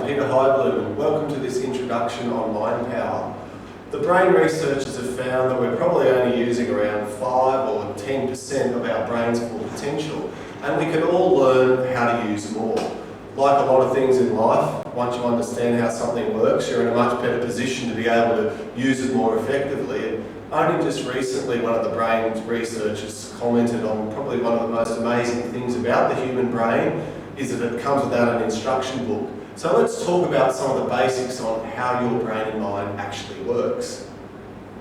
I'm Peter Heibloem and welcome to this introduction on Mindpower. The brain researchers have found that we're probably only using around 5 or 10% of our brain's full potential, and we can all learn how to use more. Like a lot of things in life, once you understand how something works, you're in a much better position to be able to use it more effectively. And only just recently, one of the brain researchers commented on probably one of the most amazing things about the human brain is that it comes without an instruction book. So let's talk about some of the basics on how your brain and mind actually works.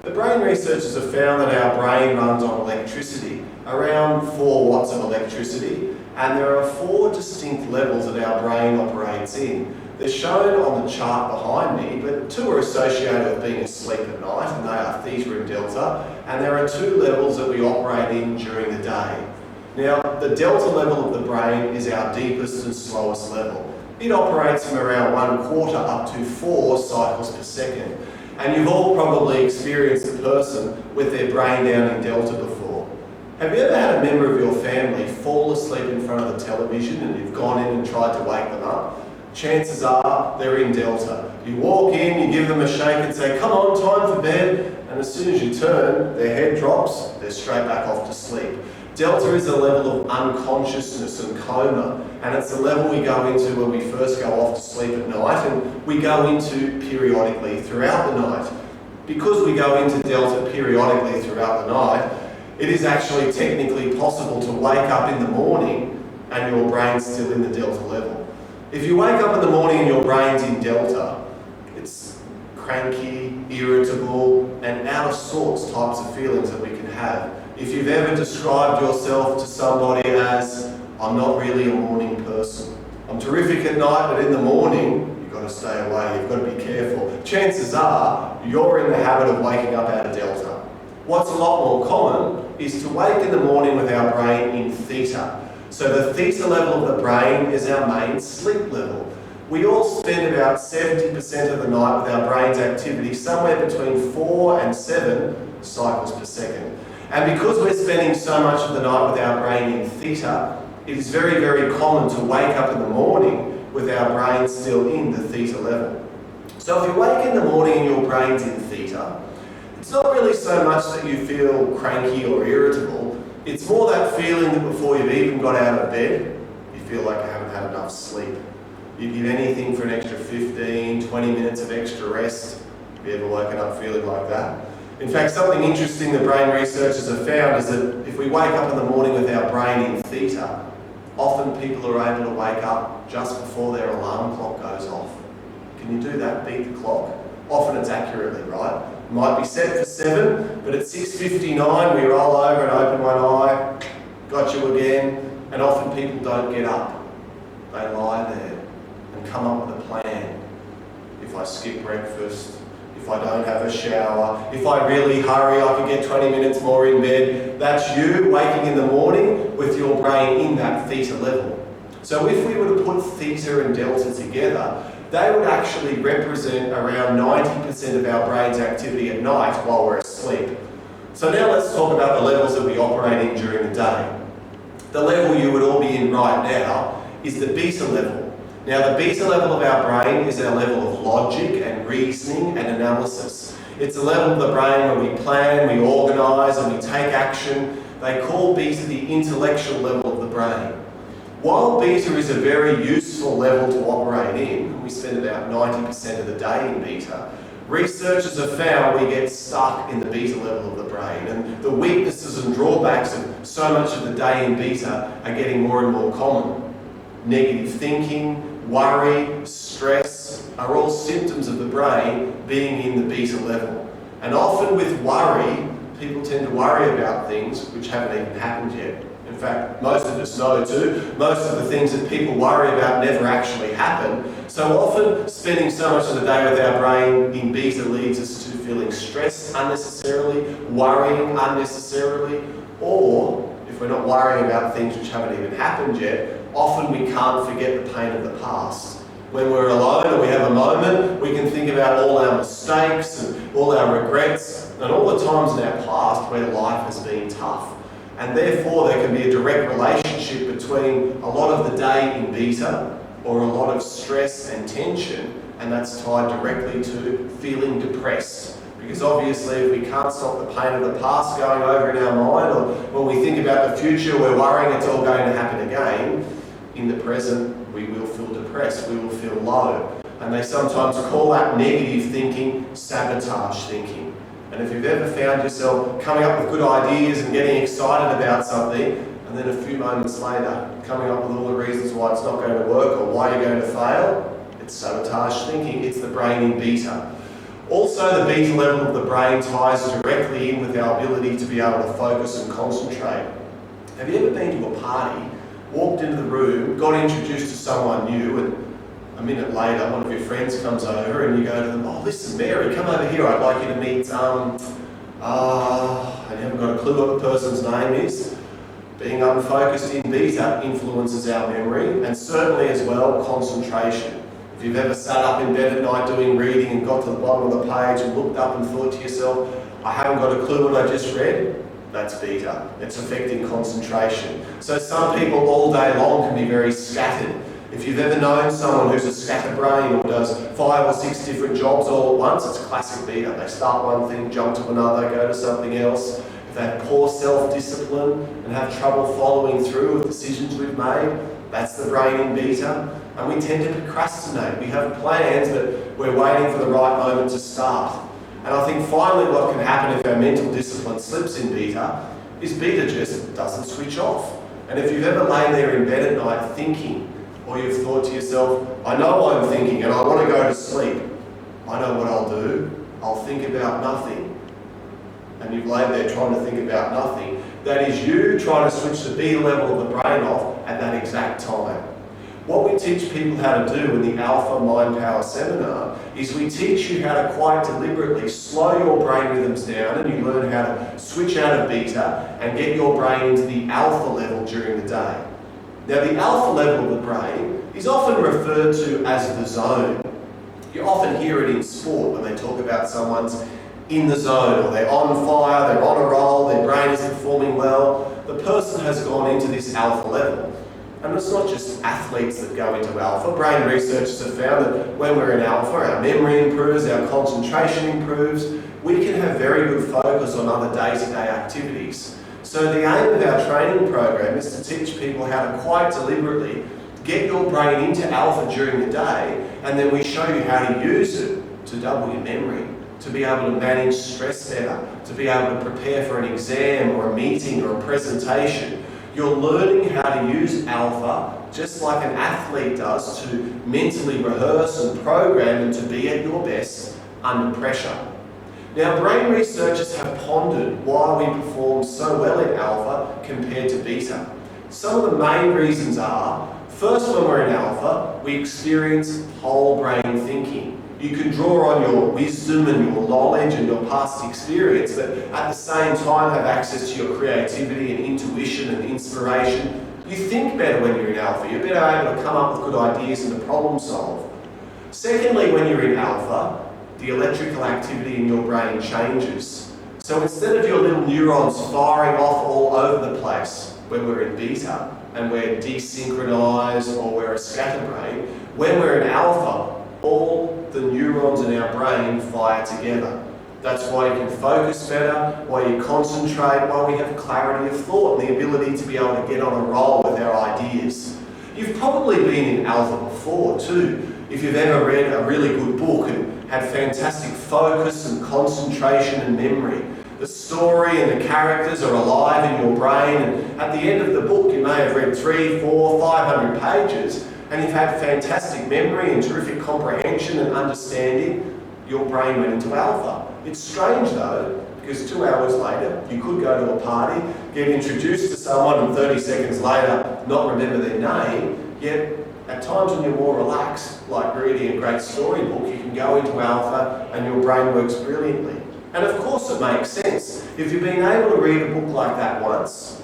The brain researchers have found that our brain runs on electricity, around 4 watts of electricity, and there are 4 distinct levels that our brain operates in. They're shown on the chart behind me, but 2 are associated with being asleep at night, and they are theta and delta, and there are 2 levels that we operate in during the day. Now, the delta level of the brain is our deepest and slowest level. It operates from around 1/4 up to 4 cycles per second. And you've all probably experienced a person with their brain down in delta before. Have you ever had a member of your family fall asleep in front of the television and you've gone in and tried to wake them up? Chances are they're in delta. You walk in, you give them a shake and say, "Come on, time for bed." And as soon as you turn, their head drops, they're straight back off to sleep. Delta is a level of unconsciousness and coma, and it's the level we go into when we first go off to sleep at night, and we go into periodically throughout the night. Because we go into delta periodically throughout the night, it is actually technically possible to wake up in the morning and your brain's still in the delta level. If you wake up in the morning and your brain's in delta, it's cranky, irritable, and out of sorts types of feelings that we can have. If you've ever described yourself to somebody as, "I'm not really a morning person. I'm terrific at night, but in the morning, you've got to stay away, you've got to be careful." Chances are, you're in the habit of waking up out of delta. What's a lot more common is to wake in the morning with our brain in theta. So the theta level of the brain is our main sleep level. We all spend about 70% of the night with our brain's activity somewhere between 4 and 7 cycles per second. And because we're spending so much of the night with our brain in theta, it is very, very common to wake up in the morning with our brain still in the theta level. So if you wake in the morning and your brain's in theta, it's not really so much that you feel cranky or irritable, it's more that feeling that before you've even got out of bed, you feel like you haven't had enough sleep. You'd give anything for an extra 15, 20 minutes of extra rest. Have you ever woken up feeling like that? In fact, something interesting the brain researchers have found is that if we wake up in the morning with our brain in theta, often people are able to wake up just before their alarm clock goes off. Can you do that? Beat the clock? Often it's accurately right. It might be set for 7, but at 6:59 we roll over and open one eye, got you again, and often people don't get up. They lie there and come up with a plan. If I skip breakfast, if I don't have a shower, if I really hurry, I can get 20 minutes more in bed. That's you waking in the morning with your brain in that theta level. So if we were to put theta and delta together, they would actually represent around 90% of our brain's activity at night while we're asleep. So now let's talk about the levels that we operate in during the day. The level you would all be in right now is the beta level. Now, the beta level of our brain is our level of logic and reasoning and analysis. It's a level of the brain where we plan, we organise, and we take action. They call beta the intellectual level of the brain. While beta is a very useful level to operate in, we spend about 90% of the day in beta, researchers have found we get stuck in the beta level of the brain, and the weaknesses and drawbacks of so much of the day in beta are getting more and more common. Negative thinking, worry, stress are all symptoms of the brain being in the beta level. And often with worry, people tend to worry about things which haven't even happened yet. In fact, most of us know too, most of the things that people worry about never actually happen. So often spending so much of the day with our brain in beta leads us to feeling stressed unnecessarily, worrying unnecessarily, or if we're not worrying about things which haven't even happened yet, often we can't forget the pain of the past. When we're alone and we have a moment, we can think about all our mistakes and all our regrets and all the times in our past where life has been tough. And therefore there can be a direct relationship between a lot of the day in beta, or or a lot of stress and tension, and that's tied directly to feeling depressed. Because obviously if we can't stop the pain of the past going over in our mind, or when we think about the future we're worrying it's all going to happen again, in the present we will feel depressed, we will feel low. And they sometimes call that negative thinking sabotage thinking. And if you've ever found yourself coming up with good ideas and getting excited about something, and then a few moments later coming up with all the reasons why it's not going to work or why you're going to fail, it's sabotage thinking, it's the brain in beta. Also, the beta level of the brain ties directly in with our ability to be able to focus and concentrate. Have you ever been to a party, walked into the room, got introduced to someone new, and a minute later one of your friends comes over and you go to them, oh listen Mary, come over here, I'd like you to meet, and you haven't got a clue what the person's name is. Being unfocused in beta influences our memory and certainly as well concentration. If you've ever sat up in bed at night doing reading and got to the bottom of the page and looked up and thought to yourself, I haven't got a clue what I just read, that's beta. It's affecting concentration. So some people all day long can be very scattered. If you've ever known someone who's a scatterbrain or does 5 or 6 different jobs all at once, it's classic beta. They start one thing, jump to another, go to something else. If they have poor self-discipline and have trouble following through with decisions we've made, that's the brain in beta. And we tend to procrastinate. We have plans, but we're waiting for the right moment to start. And I think finally what can happen if our mental discipline slips in beta is beta just doesn't switch off. And if you've ever lain there in bed at night thinking, or you've thought to yourself, I know what I'm thinking and I want to go to sleep, I know what I'll do, I'll think about nothing. And you've laid there trying to think about nothing. That is you trying to switch the beta level of the brain off at that exact time. What we teach people how to do in the Alpha Mindpower seminar is we teach you how to quite deliberately slow your brain rhythms down, and you learn how to switch out of beta and get your brain into the alpha level during the day. Now the alpha level of the brain is often referred to as the zone. You often hear it in sport when they talk about someone's in the zone, or they're on fire, they're on a roll, their brain is performing well. The person has gone into this alpha level. And it's not just athletes that go into alpha. Brain researchers have found that when we're in alpha, our memory improves, our concentration improves, we can have very good focus on other day-to-day activities. So the aim of our training program is to teach people how to quite deliberately get your brain into alpha during the day, and then we show you how to use it to double your memory, to be able to manage stress better, to be able to prepare for an exam or a meeting or a presentation. You're learning how to use alpha just like an athlete does to mentally rehearse and program and to be at your best under pressure. Now, brain researchers have pondered why we perform so well in alpha compared to beta. Some of the main reasons are, first, when we're in alpha, we experience whole brain thinking. You can draw on your wisdom and your knowledge and your past experience, but at the same time have access to your creativity and intuition and inspiration. You think better when you're in alpha. You're better able to come up with good ideas and to problem solve. Secondly, when you're in alpha, the electrical activity in your brain changes. So instead of your little neurons firing off all over the place when we're in beta and we're desynchronized or we're a scatterbrain, when we're in alpha, all the neurons in our brain fire together. That's why you can focus better, why you concentrate, why we have clarity of thought and the ability to be able to get on a roll with our ideas. You've probably been in alpha before too. If you've ever read a really good book and had fantastic focus and concentration and memory, the story and the characters are alive in your brain, and at the end of the book you may have read 300, 400, 500 pages, and you've had fantastic memory and terrific comprehension and understanding, your brain went into alpha. It's strange though, because 2 hours later, you could go to a party, get introduced to someone, and 30 seconds later, not remember their name, yet at times when you're more relaxed, like reading a great storybook, you can go into alpha and your brain works brilliantly. And of course it makes sense. If you've been able to read a book like that once,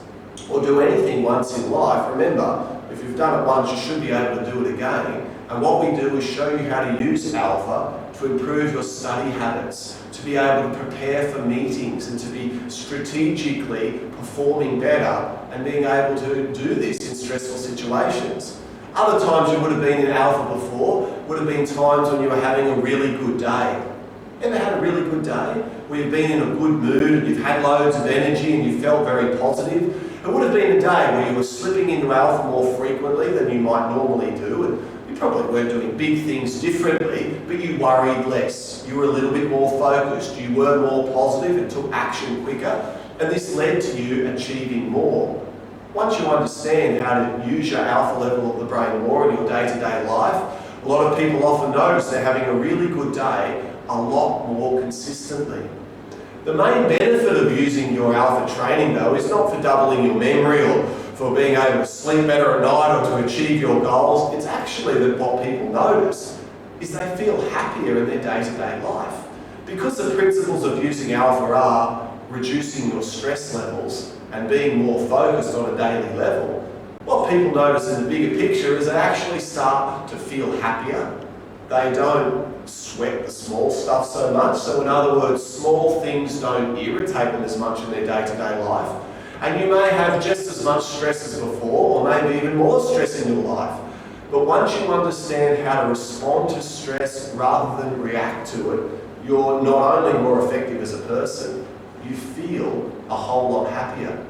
or do anything once in life, remember, if you've done it once, you should be able to do it again. And what we do is show you how to use alpha to improve your study habits, to be able to prepare for meetings and to be strategically performing better and being able to do this in stressful situations. Other times you would have been in alpha before would have been times when you were having a really good day. Ever had a really good day where you've been in a good mood and you've had loads of energy and you felt very positive? It would have been a day where you were slipping into alpha more frequently than you might normally do, and you probably weren't doing big things differently, but you worried less. You were a little bit more focused, you were more positive and took action quicker, and this led to you achieving more. Once you understand how to use your alpha level of the brain more in your day-to-day life, a lot of people often notice they're having a really good day a lot more consistently. The main benefit of using your alpha training though is not for doubling your memory or for being able to sleep better at night or to achieve your goals. It's actually that what people notice is they feel happier in their day-to-day life. Because the principles of using alpha are reducing your stress levels and being more focused on a daily level, what people notice in the bigger picture is they actually start to feel happier. They don't sweat the small stuff so much. So in other words, small things don't irritate them as much in their day-to-day life. And you may have just as much stress as before, or maybe even more stress in your life. But once you understand how to respond to stress rather than react to it, you're not only more effective as a person, you feel a whole lot happier.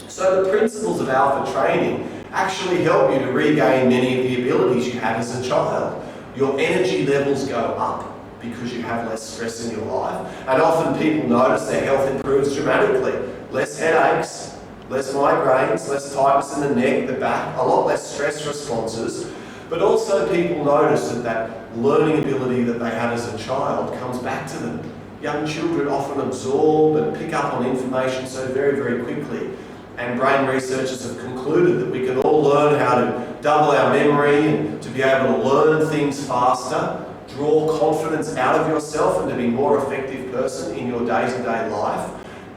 So the principles of alpha training actually help you to regain many of the abilities you had as a child. Your energy levels go up because you have less stress in your life, and often people notice their health improves dramatically. Less headaches, less migraines, less tightness in the neck, the back, a lot less stress responses. But also people notice that learning ability that they had as a child comes back to them. Young children often absorb and pick up on information so very, very quickly. And brain researchers have concluded that we can all learn how to double our memory and to be able to learn things faster, draw confidence out of yourself and to be a more effective person in your day-to-day life.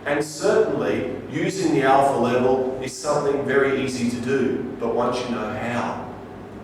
And certainly, using the alpha level is something very easy to do, but once you know how.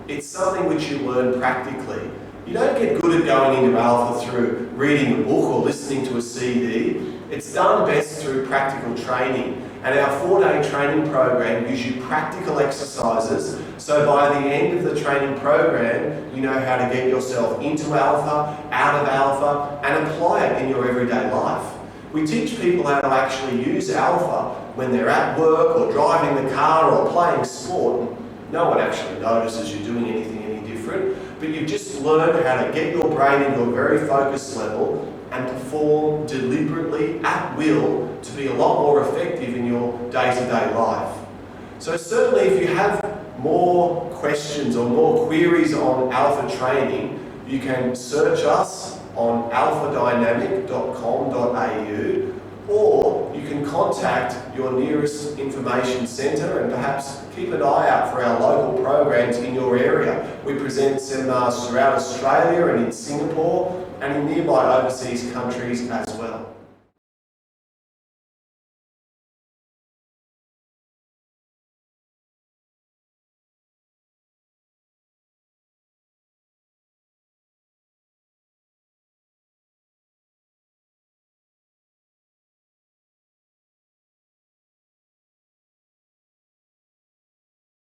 It's something which you learn practically. You don't get good at going into alpha through reading a book or listening to a CD. It's done best through practical training. And our 4-day training program gives you practical exercises, so by the end of the training program, you know how to get yourself into alpha, out of alpha, and apply it in your everyday life. We teach people how to actually use alpha when they're at work or driving the car or playing sport. No one actually notices you're doing anything any different, but you've just learned how to get your brain into a very focused level and perform deliberately at will to be a lot more effective in your day-to-day life. So certainly if you have more questions or more queries on alpha training, you can search us on alphadynamic.com.au, or you can contact your nearest information centre and perhaps keep an eye out for our local programs in your area. We present seminars throughout Australia and in Singapore and in nearby overseas countries as